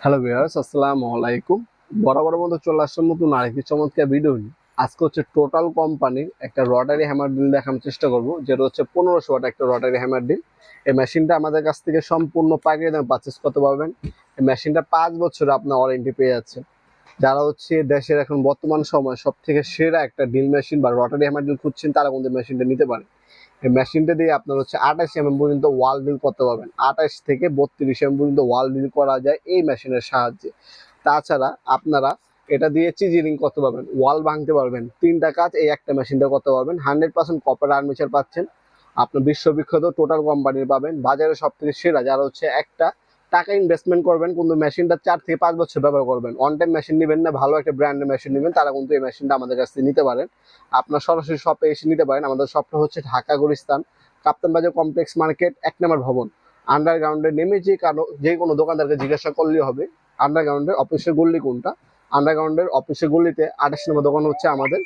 Hello viewers, আসসালামু আলাইকুম। বরাবর মতো চলে আসলাম নতুন আরেকটি চমৎকার ভিডিও নিয়ে। আজকে হচ্ছে টোটাল কোম্পানির একটা রটারি হ্যামার ড্রিল দেখানোর চেষ্টা করব, যেটা হচ্ছে 1500 ওয়াট একটা রটারি হ্যামার ড্রিল। এই মেশিনটা আমাদের কাছ থেকে সম্পূর্ণ পাইকারি দামে পারচেস করতে পারবেন। এই মেশিনটা 5 বছর আপনার ওয়ারেন্টি পেয়ে যাচ্ছে। যারা হচ্ছে দেশের এখন বর্তমান সময় সব থেকে সেরা একটা ড্রিল মেশিন বা রটারি হ্যামার ড্রিল খুঁজছেন, তারা কিন্তু মেশিনটা নিতে পারে। এই মেশিনটা দিয়ে আপনার হচ্ছে 28 পর্যন্ত ওয়াল ড্রিল করতে পারবেন। 28 থেকে 32 পর্যন্ত ওয়াল ড্রিল করা যায় এই মেশিনের সাহায্যে। তাছাড়া আপনারা এটা দিয়ে চিজিলিং করতে পারবেন, ওয়াল ভাঙতে পারবেন। 3টা কাজ এই একটা মেশিনটা করতে পারবেন। 100% কপার আর্মেচার পাচ্ছেন। আপনার বিশ্ববিখ্যাত টোটাল কোম্পানির পাবেন, বাজারে সব থেকে সেরা। যারা হচ্ছে একটা টাকা ইনভেস্টমেন্ট করবেন কিন্তু মেশিনটা 4 থেকে 5 বছর ব্যবহার করবেন, অন টাইম মেশিন নেবেন না, ভালো একটা ব্র্যান্ডের মেশিন নেবেন, তারা কিন্তু এই মেশিনটা আমাদের কাছ থেকে নিতে পারেন। আপনার সরাসরি শপে এসে নিতে পারেন। আমাদের শপটা হচ্ছে ঢাকা গুলিস্তান, কাপ্তান বাজার কমপ্লেক্স মার্কেট, 1 নম্বর ভবন। আন্ডারগ্রাউন্ডে নেমে যে কোনো দোকানদারকে জিজ্ঞাসা করলেই হবে আন্ডারগ্রাউন্ডের অফিসের গল্লি কোনটা। আন্ডারগ্রাউন্ডের অফিসের গল্লিতে 28 নম্বর দোকান হচ্ছে আমাদের।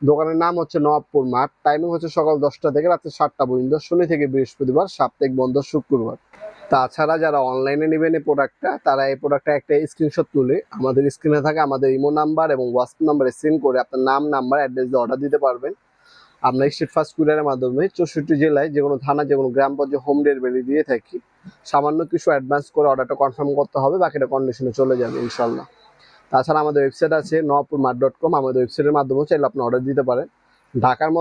দোকানের নাম হচ্ছে নবাবপুর মাঠ। টাইমিং হচ্ছে সকাল 10টা থেকে রাত্রে 7টা পর্যন্ত, শনি থেকে বৃহস্পতিবার, সাপ্তাহিক বন্ধ শুক্রবার। তাছাড়া যারা অনলাইনে নেবেন এই প্রোডাক্টটা, তারা এই প্রোডাক্টটা একটা স্ক্রিনশট তুলে আমাদের স্ক্রিনে থাকে আমাদের ইমো নাম্বার এবং হোয়াটসঅ্যাপ নাম্বারে সেন্ড করে আপনার নাম, নাম্বার, অ্যাড্রেস দিয়ে অর্ডার দিতে পারবেন। আমরা স্ট্রিট ফাস্ট কুরিয়ারের মাধ্যমে 64 জেলায় যে কোনো থানা, যে কোনো গ্রাম পর্যায়ে হোম ডেলিভারি দিয়ে থাকি। সামান্য কিছু অ্যাডভান্স করে অর্ডারটা কনফার্ম করতে হবে, বাকিটা কন্ডিশনে চলে যাবে ইনশাল্লাহ। তাছাড়া আমাদের ওয়েবসাইট আছে নওয়াবপুরমার্ট.com। আমাদের ওয়েবসাইটের মাধ্যমেও চাইলে আপনি অর্ডার দিতে পারেন। ঢাকার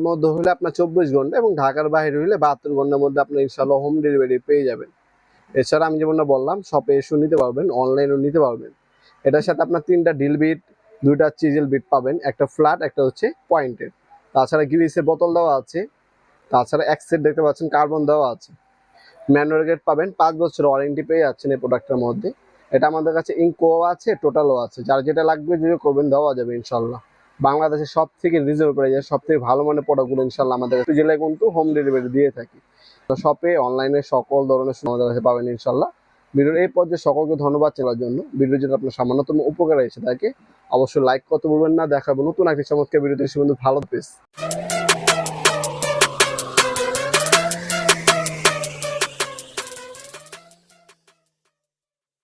মধ্যে হলে আপনার 24 ঘন্টা, এবং ঢাকার বাইরে হলে 72 ঘন্টার মধ্যে আপনি ইনশাল্লাহ হোম ডেলিভারি পেয়ে যাবেন। এছাড়া আমি যেমনটা বললাম, শপে এসেও নিতে পারবেন, অনলাইনেও নিতে পারবেন। এটার সাথে আপনার 3টা ডিল বিট, 2টা চিজেল বিট পাবেন, একটা ফ্ল্যাট, একটা হচ্ছে পয়েন্টের। তাছাড়া গ্রিসের বোতল দেওয়া আছে। তাছাড়া এক সেট দেখতে পাচ্ছেন কার্বন দেওয়া আছে। ম্যানুয়াল গেট পাবেন, 5 বছর ওয়ারেন্টি পেয়ে যাচ্ছেন এই প্রোডাক্টের মধ্যে। এটা আমাদের কাছে ইনকো আছে, টোটালও আছে। যার যেটা লাগবে যদি করবেন দেওয়া যাবে ইনশাল্লাহ। বাংলাদেশের সব থেকে রিজনেবল প্রাইসে সব থেকে ভালো মানের প্রোডাক্টগুলো ইনশাল্লাহ আমাদের জেলায় কিন্তু হোম ডেলিভারি দিয়ে থাকি। তো শপে অনলাইনে সকল ধরনের আমাদের কাছে পাবেন ইনশাল্লাহ। ভিডিওর এই পর্যায়ে সকলকে ধন্যবাদ চেনার জন্য। ভিডিও যদি আপনার সামান্যতম উপকার এসে থাকে, অবশ্যই লাইক করতে ভুলবেন না। দেখাবো নতুন একটি চমৎকার ভিডিওতে। সে কিন্তু ভালো পেস।